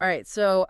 All right, so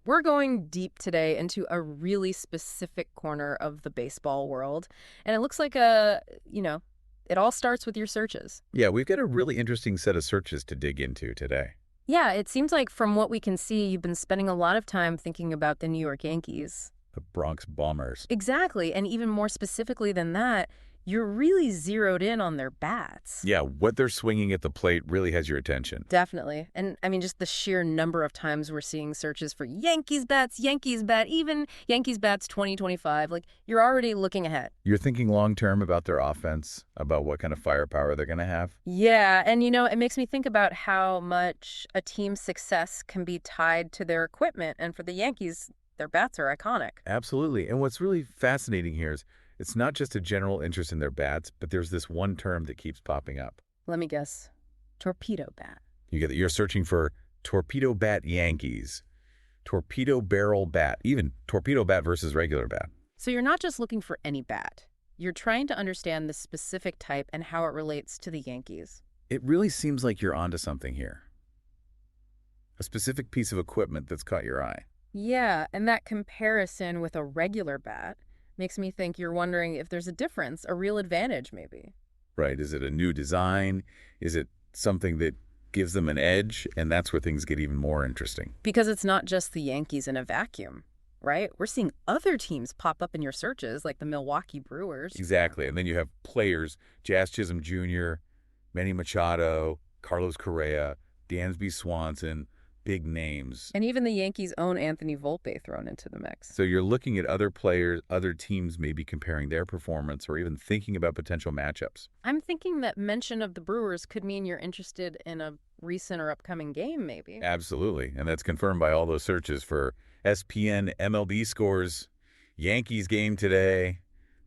we're going deep today into a really specific corner of the baseball world. And it looks like it all starts with your searches. Yeah, we've got a really interesting set of searches to dig into today. Yeah, it seems like from what we can see, you've been spending a lot of time thinking about the New York Yankees. The Bronx Bombers. Exactly, and even more specifically than that, you're really zeroed in on their bats. Yeah, what they're swinging at the plate really has your attention. Definitely. And I mean, just the sheer number of times we're seeing searches for Yankees bats, Yankees bat, even Yankees bats 2025. Like, you're already looking ahead. You're thinking long-term about their offense, about what kind of firepower they're going to have. Yeah, and it makes me think about how much a team's success can be tied to their equipment. And for the Yankees, their bats are iconic. Absolutely. And what's really fascinating here is it's not just a general interest in their bats, but there's this one term that keeps popping up. Let me guess. Torpedo bat. You're searching for torpedo bat Yankees, torpedo barrel bat, even torpedo bat versus regular bat. So you're not just looking for any bat. You're trying to understand the specific type and how it relates to the Yankees. It really seems like you're onto something here. A specific piece of equipment that's caught your eye. Yeah, and that comparison with a regular bat makes me think you're wondering if there's a difference, a real advantage maybe. Right. Is it a new design? Is it something that gives them an edge? And that's where things get even more interesting. Because it's not just the Yankees in a vacuum, right? We're seeing other teams pop up in your searches, like the Milwaukee Brewers. Exactly. And then you have players, Jazz Chisholm Jr., Manny Machado, Carlos Correa, Dansby Swanson, big names. And even the Yankees' own Anthony Volpe thrown into the mix. So you're looking at other players, other teams maybe comparing their performance or even thinking about potential matchups. I'm thinking that mention of the Brewers could mean you're interested in a recent or upcoming game, maybe. Absolutely. And that's confirmed by all those searches for SPN MLB scores, Yankees game today,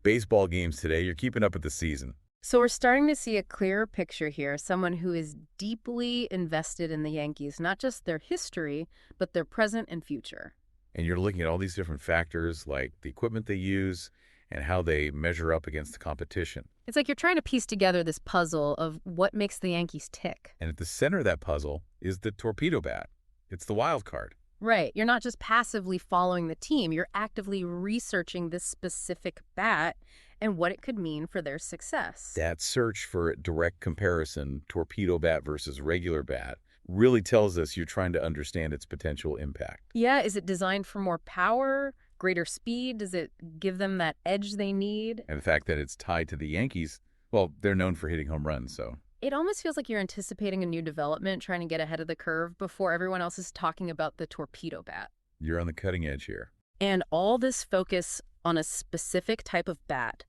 baseball games today. You're keeping up with the season. So we're starting to see a clearer picture here, someone who is deeply invested in the Yankees, not just their history, but their present and future. And you're looking at all these different factors like the equipment they use and how they measure up against the competition. It's like you're trying to piece together this puzzle of what makes the Yankees tick. And at the center of that puzzle is the torpedo bat. It's the wild card. Right. You're not just passively following the team. You're actively researching this specific bat and what it could mean for their success. That search for a direct comparison, torpedo bat versus regular bat, really tells us you're trying to understand its potential impact. Yeah, is it designed for more power, greater speed? Does it give them that edge they need? And the fact that it's tied to the Yankees, well, they're known for hitting home runs, so. It almost feels like you're anticipating a new development, trying to get ahead of the curve before everyone else is talking about the torpedo bat. You're on the cutting edge here. And all this focus on a specific type of bat,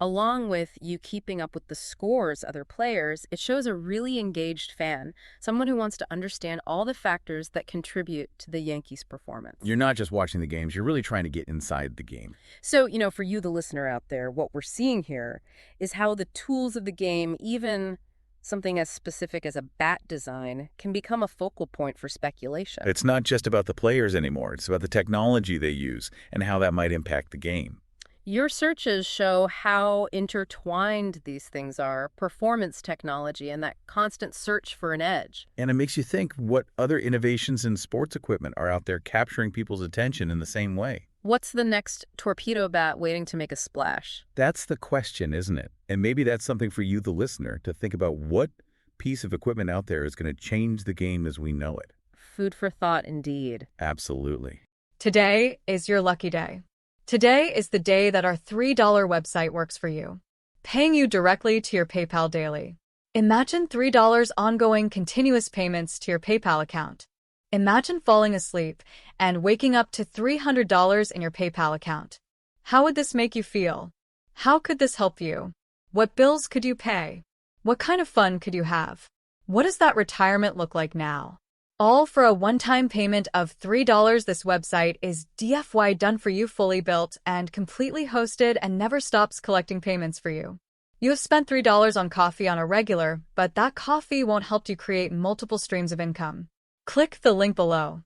along with you keeping up with the scores, other players, it shows a really engaged fan, someone who wants to understand all the factors that contribute to the Yankees' performance. You're not just watching the games, you're really trying to get inside the game. So, for you, the listener out there, what we're seeing here is how the tools of the game, even something as specific as a bat design, can become a focal point for speculation. It's not just about the players anymore. It's about the technology they use and how that might impact the game. Your searches show how intertwined these things are, performance technology and that constant search for an edge. And it makes you think what other innovations in sports equipment are out there capturing people's attention in the same way. What's the next torpedo bat waiting to make a splash? That's the question, isn't it? And maybe that's something for you, the listener, to think about what piece of equipment out there is going to change the game as we know it. Food for thought, indeed. Absolutely. Today is your lucky day. Today is the day that our $3 website works for you, paying you directly to your PayPal daily. Imagine $3 ongoing continuous payments to your PayPal account. Imagine falling asleep and waking up to $300 in your PayPal account. How would this make you feel? How could this help you? What bills could you pay? What kind of fun could you have? What does that retirement look like now? All for a one-time payment of $3. This website is DFY done for you, fully built and completely hosted, and never stops collecting payments for you. You have spent $3 on coffee on a regular, but that coffee won't help you create multiple streams of income. Click the link below.